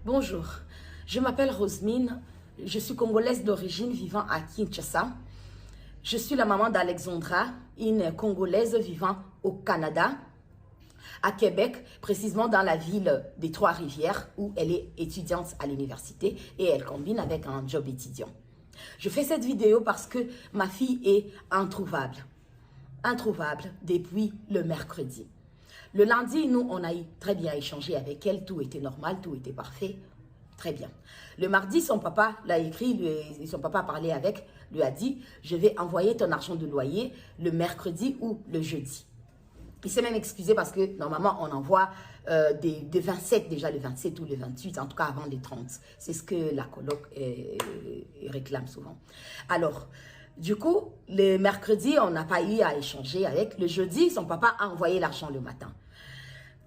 Bonjour, je m'appelle Rosemine, je suis congolaise d'origine vivant à Kinshasa. Je suis la maman d'Alexandra, une congolaise vivant au Canada, à Québec, précisément dans la ville des Trois-Rivières où elle est étudiante à l'université et elle combine avec un job étudiant. Je fais cette vidéo parce que ma fille est introuvable depuis le mercredi. Le lundi, nous, on a très bien échangé avec elle, tout était normal, tout était parfait, très bien. Le mardi, son papa l'a écrit, son papa a parlé avec, lui a dit, je vais envoyer ton argent de loyer le mercredi ou le jeudi. Il s'est même excusé parce que normalement, on envoie des 27, déjà le 27 ou le 28, en tout cas avant les 30. C'est ce que la coloc réclame souvent. Alors, du coup, le mercredi, on n'a pas eu à échanger avec. Le jeudi, son papa a envoyé l'argent le matin.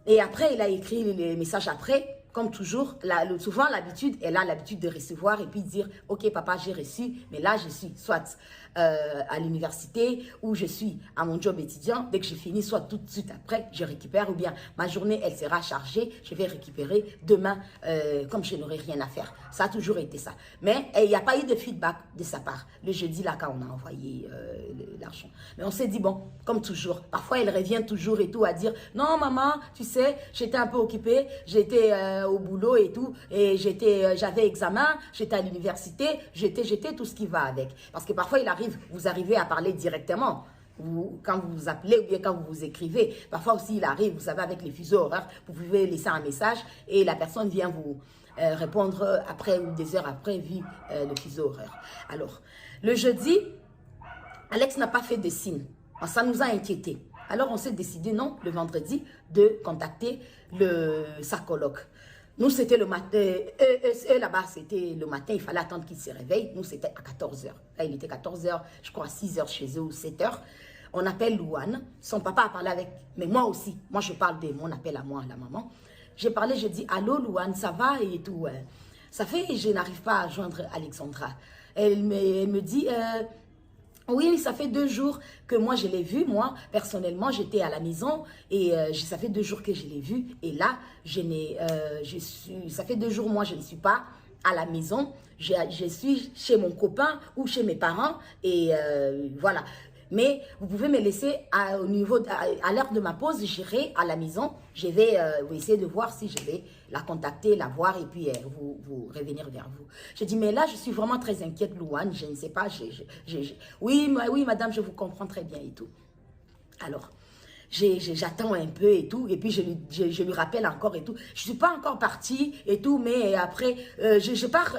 Et après, il a écrit les messages après. Comme toujours, souvent l'habitude, elle a l'habitude de recevoir et puis dire « Ok papa, j'ai reçu, mais là je suis soit à l'université ou je suis à mon job étudiant. Dès que j'ai fini, soit tout de suite après, je récupère ou bien ma journée, elle sera chargée, je vais récupérer demain comme je n'aurai rien à faire. » Ça a toujours été ça. Mais il n'y a pas eu de feedback de sa part. Le jeudi, là, quand on a envoyé l'argent. Mais on s'est dit, bon, comme toujours, parfois elle revient toujours et tout à dire « Non maman, tu sais, j'étais un peu occupée, j'étais au boulot et tout, et j'avais examen, j'étais à l'université, j'étais tout ce qui va avec. » Parce que parfois, vous arrivez à parler directement, quand vous vous appelez ou bien quand vous vous écrivez. Parfois aussi, il arrive, vous savez, avec les fuseaux horaires, vous pouvez laisser un message et la personne vient vous répondre après ou des heures après, vu le fuseau horaire. Alors, le jeudi, Alex n'a pas fait de signe. Ça nous a inquiétés. Alors, on s'est décidé, non, le vendredi, de contacter sa coloc. Nous, c'était le matin. Eux, là-bas, c'était le matin. Il fallait attendre qu'ils se réveillent. Nous, c'était à 14 h. Là, il était 14 h, je crois, 6 h chez eux ou 7 h. On appelle Louane. Son papa a parlé avec... Mais moi aussi. Moi, je parle de mon appel à moi, à la maman. J'ai parlé, j'ai dit, allô, Louane, ça va et tout. Ça fait, je n'arrive pas à joindre Alexandra. Elle me dit... Oui, ça fait 2 jours que moi je l'ai vu. Moi, personnellement, j'étais à la maison et ça fait 2 jours que je l'ai vu. Et là, ça fait 2 jours, moi, je ne suis pas à la maison. Je suis chez mon copain ou chez mes parents et voilà. Mais vous pouvez me laisser à l'heure de ma pause, j'irai à la maison. Je vais essayer de voir si je vais la contacter, la voir et puis vous revenir vers vous. Je dis, mais là, je suis vraiment très inquiète, Louane. Je ne sais pas. Oui, madame, je vous comprends très bien et tout. Alors, j'attends un peu et tout, et puis je lui rappelle encore et tout. Je ne suis pas encore partie et tout, mais après, je pars,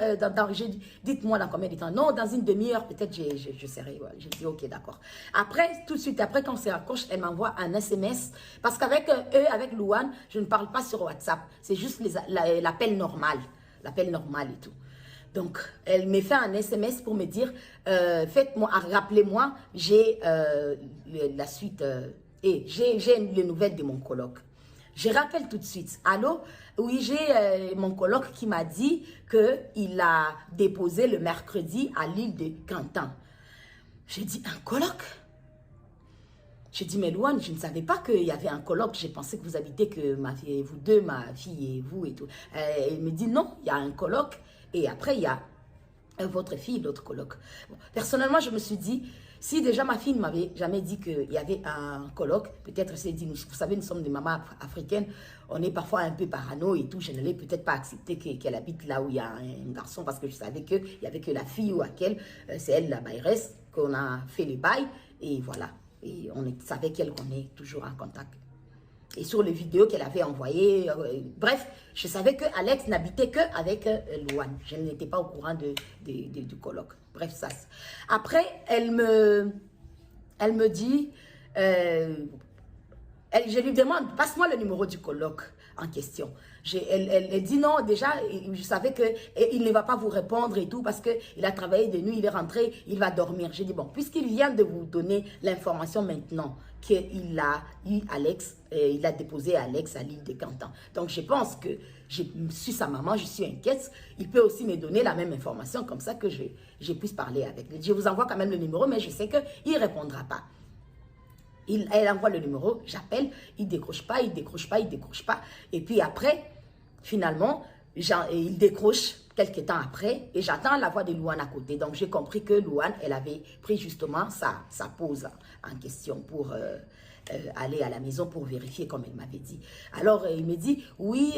dites-moi dans combien de temps. Non, dans une demi-heure, peut-être je serai. Ouais. Je dis, ok, d'accord. Après, tout de suite, après, quand on se raccroche, elle m'envoie un SMS, parce qu'avec eux, avec Louane, je ne parle pas sur WhatsApp. C'est juste l'appel normal. L'appel normal et tout. Donc, elle me fait un SMS pour me dire, faites-moi, rappelez-moi, j'ai la suite... Et j'ai les nouvelles de mon coloc. Je rappelle tout de suite. Allô? Oui, j'ai mon coloc qui m'a dit qu'il a déposé le mercredi à l'île de Cantan. J'ai dit, un coloc? J'ai dit, mais Louane, je ne savais pas qu'il y avait un coloc. J'ai pensé que vous habitez que vous deux, ma fille et vous et tout. Elle me dit, non, il y a un coloc. Et après, il y a votre fille, l'autre coloc. Bon, personnellement, je me suis dit, si déjà ma fille ne m'avait jamais dit qu'il y avait un coloc, peut-être elle s'est dit, vous savez, nous sommes des mamans africaines, on est parfois un peu parano et tout, je n'allais peut-être pas accepter qu'elle habite là où il y a un garçon, parce que je savais qu'il n'y avait que la fille ou laquelle, c'est elle la bailleresse, qu'on a fait les bails, et voilà. Et on savait qu'on est toujours en contact. Et sur les vidéos qu'elle avait envoyées, bref, je savais que Alex n'habitait qu'avec Louane. Je n'étais pas au courant du coloc. Bref, ça. Après, elle me dit, je lui demande, passe-moi le numéro du coloc en question. Elle dit non, déjà, je savais qu'il ne va pas vous répondre et tout parce qu'il a travaillé de nuit, il est rentré, il va dormir. J'ai dit, bon, puisqu'il vient de vous donner l'information maintenant qu'il a eu Alex, il a déposé Alex à l'île de Cantan. Donc, je pense que je suis sa maman, je suis inquiète. Il peut aussi me donner la même information comme ça que je puisse parler avec lui. Je vous envoie quand même le numéro, mais je sais qu'il ne répondra pas. Elle envoie le numéro, j'appelle, il décroche pas, il décroche pas, il décroche pas. Et puis après, finalement, Et il décroche quelques temps après et j'attends la voix de Louane à côté. Donc, j'ai compris que Louane, elle avait pris justement sa pause en question pour aller à la maison pour vérifier comme elle m'avait dit. Alors, il me dit, oui,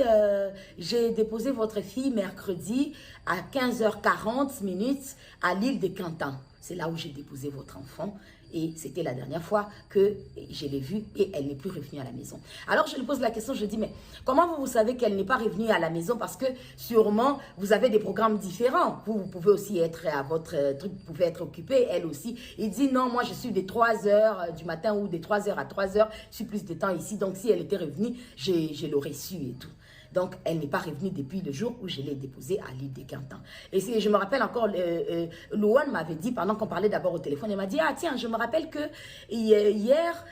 j'ai déposé votre fille mercredi à 15h40 à l'île de Cantan. C'est là où j'ai déposé votre enfant. Et c'était la dernière fois que je l'ai vue et elle n'est plus revenue à la maison. Alors, je lui pose la question, je dis, mais comment vous savez qu'elle n'est pas revenue à la maison? Parce que sûrement, vous avez des programmes différents. Vous pouvez aussi être à votre truc, vous pouvez être occupé, elle aussi. Il dit, non, moi, je suis des 3 heures du matin ou des 3 heures à 3 heures. Je suis plus de temps ici. Donc, si elle était revenue, je l'aurais su et tout. Donc, elle n'est pas revenue depuis le jour où je l'ai déposée à l'île de Cantan. Et je me rappelle encore, Louane m'avait dit, pendant qu'on parlait d'abord au téléphone, elle m'a dit, ah tiens, je me rappelle que hier,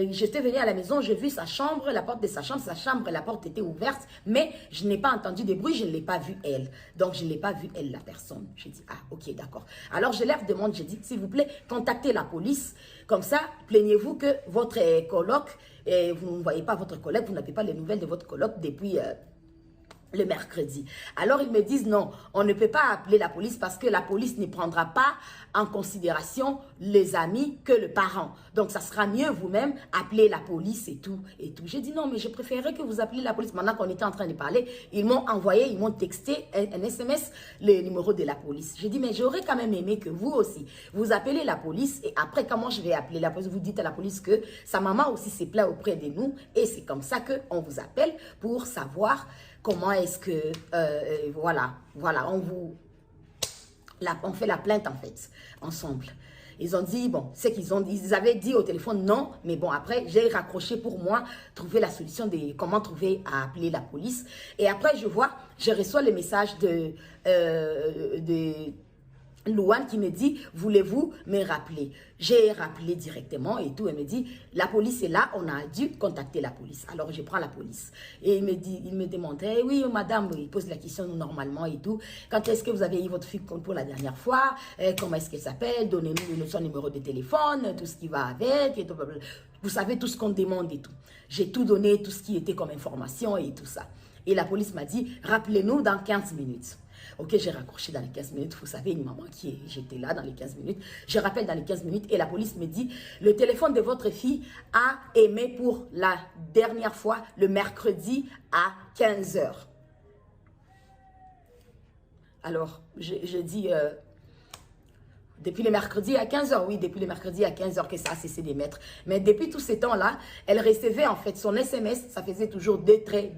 j'étais venue à la maison, j'ai vu sa chambre, la porte de sa chambre, la porte était ouverte, mais je n'ai pas entendu de bruit, je ne l'ai pas vue elle. Donc, je ne l'ai pas vue elle, la personne. J'ai dit, ah ok, d'accord. Alors, je leur demande, j'ai dit, s'il vous plaît, contactez la police. Comme ça, plaignez-vous que votre coloc, vous ne voyez pas votre collègue, vous n'avez pas les nouvelles de votre coloc depuis le mercredi. Alors, ils me disent non, on ne peut pas appeler la police parce que la police ne prendra pas en considération les amis que le parent. Donc, ça sera mieux vous-même appeler la police et tout. J'ai dit non, mais je préférerais que vous appeliez la police. Maintenant qu'on était en train de parler, ils m'ont envoyé, ils m'ont texté un SMS, le numéro de la police. J'ai dit, mais j'aurais quand même aimé que vous aussi, vous appelez la police et après, comment je vais appeler la police? Vous dites à la police que sa maman aussi s'est plaint auprès de nous et c'est comme ça qu'on vous appelle pour savoir comment est-ce que, voilà, on fait la plainte en fait, ensemble. Ils ont dit, bon, c'est ils avaient dit au téléphone non, mais bon, après, j'ai raccroché pour moi, trouver la solution de comment trouver à appeler la police. Et après, je reçois le message de Louane qui me dit, voulez-vous me rappeler? J'ai rappelé directement et tout. Elle me dit, la police est là, on a dû contacter la police. Alors, je prends la police. Et il me demande, eh oui, madame, il pose la question normalement et tout. Quand est-ce que vous avez eu votre fille pour la dernière fois? Comment est-ce qu'elle s'appelle? Donnez-nous son numéro de téléphone, tout ce qui va avec. Et tout. Vous savez tout ce qu'on demande et tout. J'ai tout donné, tout ce qui était comme information et tout ça. Et la police m'a dit, rappelez-nous dans 15 minutes. Ok, j'ai raccroché dans les 15 minutes. Vous savez, une maman j'étais là dans les 15 minutes. Je rappelle dans les 15 minutes et la police me dit, le téléphone de votre fille a émis pour la dernière fois le mercredi à 15 h. Alors, je dis, depuis le mercredi à 15 h, oui, depuis le mercredi à 15 h que ça a cessé d'émettre. Mais depuis tous ces temps-là, elle recevait en fait son SMS, ça faisait toujours des traits,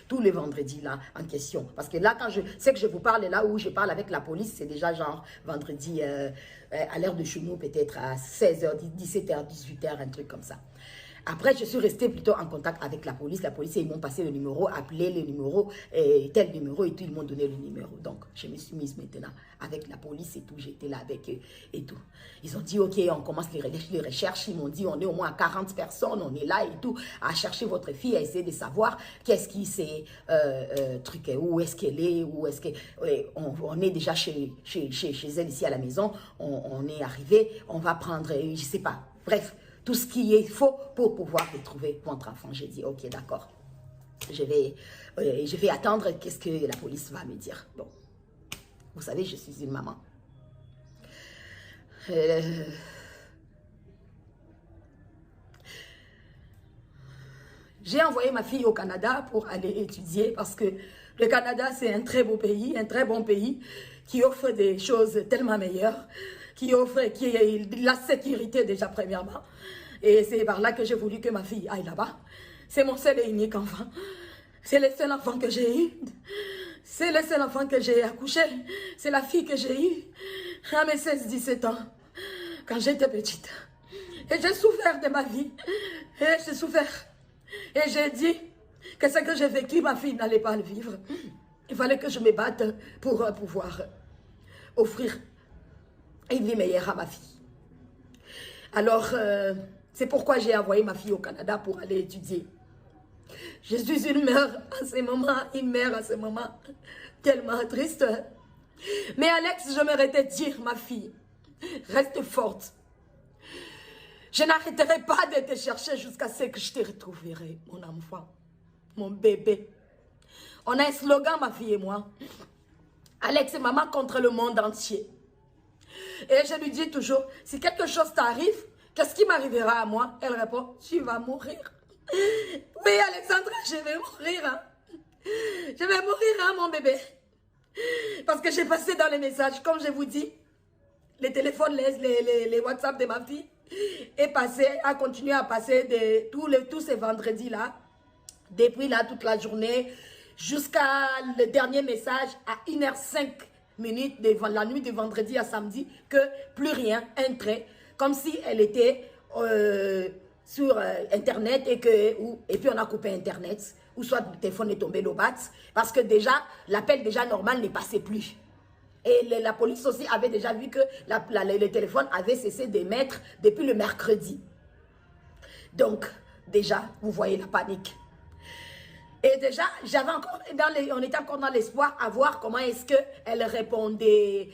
tous les vendredis là en question. Parce que là, quand je sais que je vous parle là où je parle avec la police, c'est déjà genre vendredi à l'heure de chez nous, peut-être à 16 h, 17 h, 18 h, un truc comme ça. Après, je suis restée plutôt en contact avec la police. La police, ils m'ont passé le numéro, appelé le numéro, tel numéro et tout. Ils m'ont donné le numéro. Donc, je me suis mise maintenant avec la police et tout. J'étais là avec eux et tout. Ils ont dit, OK, on commence les recherches. Ils m'ont dit, on est au moins à 40 personnes. On est là et tout, à chercher votre fille, à essayer de savoir qu'est-ce qui s'est truqué, où est-ce qu'elle est, où est-ce qu'elle... On est déjà chez elle ici à la maison. On est arrivé. On va prendre, je sais pas. Bref. Tout ce qui est faux pour pouvoir retrouver votre enfant. J'ai dit, ok, d'accord. Je vais attendre qu'est-ce que la police va me dire. Bon, vous savez, je suis une maman. J'ai envoyé ma fille au Canada pour aller étudier parce que le Canada, c'est un très beau pays, un très bon pays qui offre des choses tellement meilleures, qui est la sécurité déjà premièrement. Et c'est par là que j'ai voulu que ma fille aille là-bas. C'est mon seul et unique enfant. C'est le seul enfant que j'ai eu. C'est le seul enfant que j'ai accouché. C'est la fille que j'ai eue à mes 16-17 ans, quand j'étais petite. Et j'ai souffert de ma vie. Et j'ai souffert. Et j'ai dit que ce que j'ai vécu, ma fille n'allait pas le vivre. Il fallait que je me batte pour pouvoir offrir une vie meilleure à ma fille. Alors, c'est pourquoi j'ai envoyé ma fille au Canada pour aller étudier. Je suis une mère à ce moment, tellement triste. Mais Alex, je m'arrêtais de dire, ma fille, reste forte. Je n'arrêterai pas de te chercher jusqu'à ce que je te retrouverai, mon enfant, mon bébé. On a un slogan, ma fille et moi. Alex et maman contre le monde entier. Et je lui dis toujours, si quelque chose t'arrive, qu'est-ce qui m'arrivera à moi? Elle répond, tu vas mourir. Oui, Alexandra, je vais mourir. Hein. Je vais mourir, hein, mon bébé. Parce que j'ai passé dans les messages, comme je vous dis, les téléphones, les WhatsApp de ma fille, a continué à passer tous ces vendredis-là, depuis là toute la journée, jusqu'à le dernier message à 1h05 devant la nuit de vendredi à samedi, que plus rien, un trait, comme si elle était sur Internet et puis on a coupé Internet, ou soit le téléphone est tombé l'obat, parce que déjà, l'appel déjà normal ne passait plus. Et la police aussi avait déjà vu que le téléphone avait cessé d'émettre depuis le mercredi. Donc, déjà, vous voyez la panique. Et déjà, on était encore dans l'espoir à voir comment est-ce qu'elle répondait,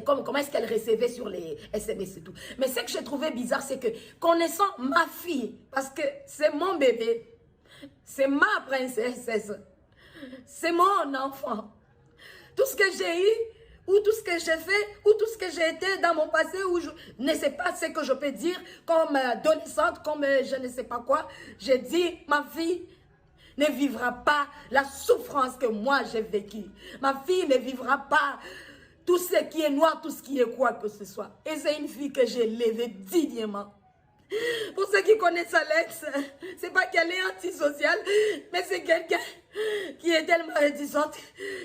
comment est-ce qu'elle recevait sur les SMS et tout. Mais ce que j'ai trouvé bizarre, c'est que connaissant ma fille, parce que c'est mon bébé, c'est ma princesse, c'est mon enfant. Tout ce que j'ai eu, ou tout ce que j'ai fait, ou tout ce que j'ai été dans mon passé, où je ne sais pas ce que je peux dire comme adolescente, comme je ne sais pas quoi. J'ai dit, ma fille ne vivra pas la souffrance que moi j'ai vécue. Ma fille ne vivra pas tout ce qui est noir, tout ce qui est quoi que ce soit. Et c'est une fille que j'ai élevée dignement. Pour ceux qui connaissent Alex, c'est pas qu'elle est antisociale, mais c'est quelqu'un qui est tellement réticente,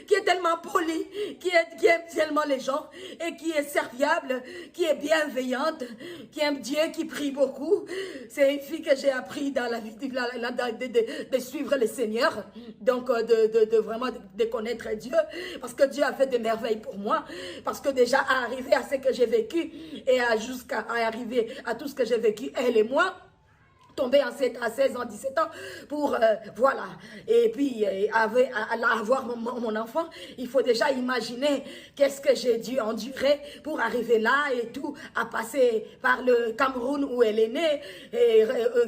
qui est tellement polie, qui aime tellement les gens et qui est serviable, qui est bienveillante, qui aime Dieu, qui prie beaucoup. C'est une fille que j'ai appris dans la vie de suivre le Seigneur, donc vraiment de connaître Dieu, parce que Dieu a fait des merveilles pour moi, parce que déjà à arriver à ce que j'ai vécu et jusqu'à arriver à tout ce que j'ai vécu, elle et moi, tomber enceinte à 16 ans, 17 ans, pour, voilà, et puis avoir mon enfant, il faut déjà imaginer qu'est-ce que j'ai dû endurer pour arriver là et tout, à passer par le Cameroun où elle est née, et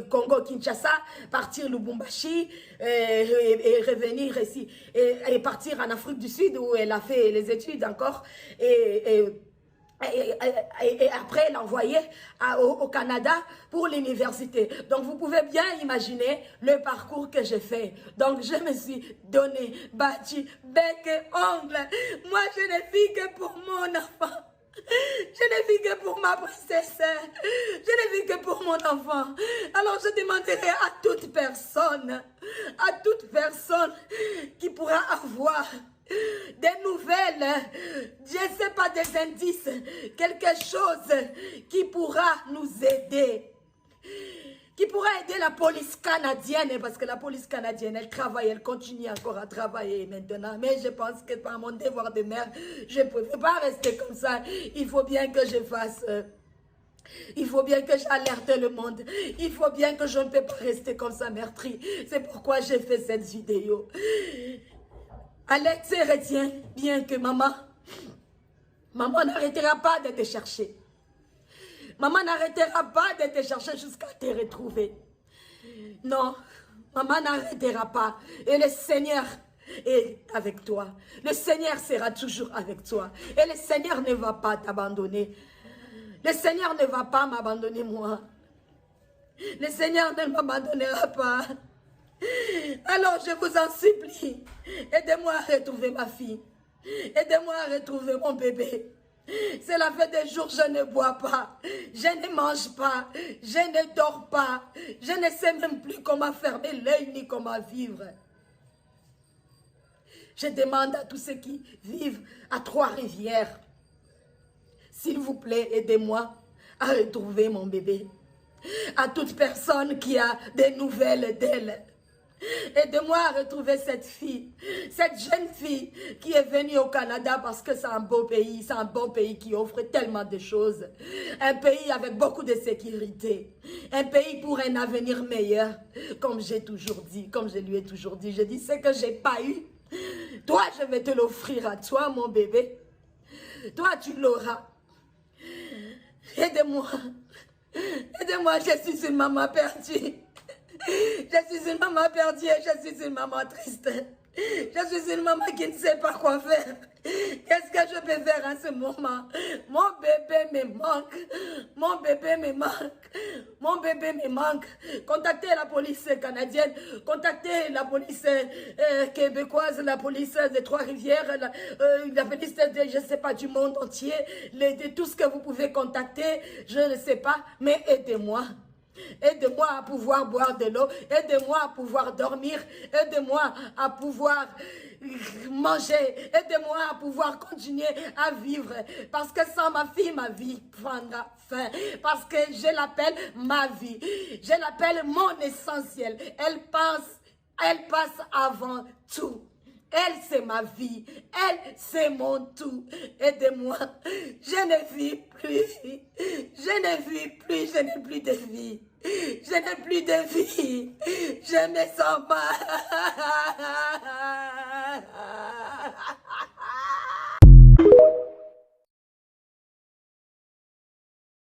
Congo-Kinshasa, partir Lubumbashi, et revenir ici, et partir en Afrique du Sud où elle a fait les études encore, et après l'envoyer au Canada pour l'université. Donc vous pouvez bien imaginer le parcours que j'ai fait. Donc je me suis donné, battu, bec et ongle. Moi je ne vis que pour mon enfant. Je ne vis que pour ma princesse. Je ne vis que pour mon enfant. Alors je demanderai à toute personne qui pourra avoir des nouvelles, je ne sais pas, des indices, quelque chose qui pourra nous aider, qui pourra aider la police canadienne, parce que la police canadienne, elle travaille, elle continue encore à travailler maintenant, mais je pense que par mon devoir de mère, je ne peux pas rester comme ça. Il faut bien que je fasse... Il faut bien que j'alerte le monde. Il faut bien que je ne peux pas rester comme ça meurtrie. C'est pourquoi j'ai fait cette vidéo. Alex, retiens bien que maman n'arrêtera pas de te chercher. Maman n'arrêtera pas de te chercher jusqu'à te retrouver. Non, maman n'arrêtera pas. Et le Seigneur est avec toi. Le Seigneur sera toujours avec toi. Et le Seigneur ne va pas t'abandonner. Le Seigneur ne va pas m'abandonner moi. Le Seigneur ne m'abandonnera pas. Alors je vous en supplie, aidez-moi à retrouver ma fille. Aidez-moi à retrouver mon bébé. Cela fait des jours que je ne bois pas, je ne mange pas, je ne dors pas. Je ne sais même plus comment fermer l'œil ni comment vivre. Je demande à tous ceux qui vivent à Trois-Rivières, s'il vous plaît, aidez-moi à retrouver mon bébé. À toute personne qui a des nouvelles d'elle, aidez-moi à retrouver cette fille, cette jeune fille qui est venue au Canada parce que c'est un beau pays, c'est un bon pays qui offre tellement de choses. Un pays avec beaucoup de sécurité, un pays pour un avenir meilleur, comme j'ai toujours dit, comme je lui ai toujours dit. Je dis ce que j'ai pas eu. Toi, je vais te l'offrir à toi, mon bébé. Toi, tu l'auras. Aidez-moi. Aidez-moi, je suis une maman perdue. Je suis une maman perdue, je suis une maman triste. Je suis une maman qui ne sait pas quoi faire. Qu'est-ce que je peux faire en ce moment? Mon bébé me manque. Mon bébé me manque. Mon bébé me manque. Contactez la police canadienne. Contactez la police québécoise, la police des Trois-Rivières, la police de, je ne sais pas, du monde entier. De tout ce que vous pouvez contacter, je ne sais pas, mais aidez-moi. Aide-moi à pouvoir boire de l'eau, aide-moi à pouvoir dormir, aide-moi à pouvoir manger, aide-moi à pouvoir continuer à vivre. Parce que sans ma fille, ma vie prendra fin. Parce que je l'appelle ma vie. Je l'appelle mon essentiel. Elle passe avant tout. Elle, c'est ma vie. Elle, c'est mon tout. Aidez-moi. Je ne vis plus. Je ne vis plus. Je n'ai plus de vie. Je n'ai plus de vie. Je me sens mal.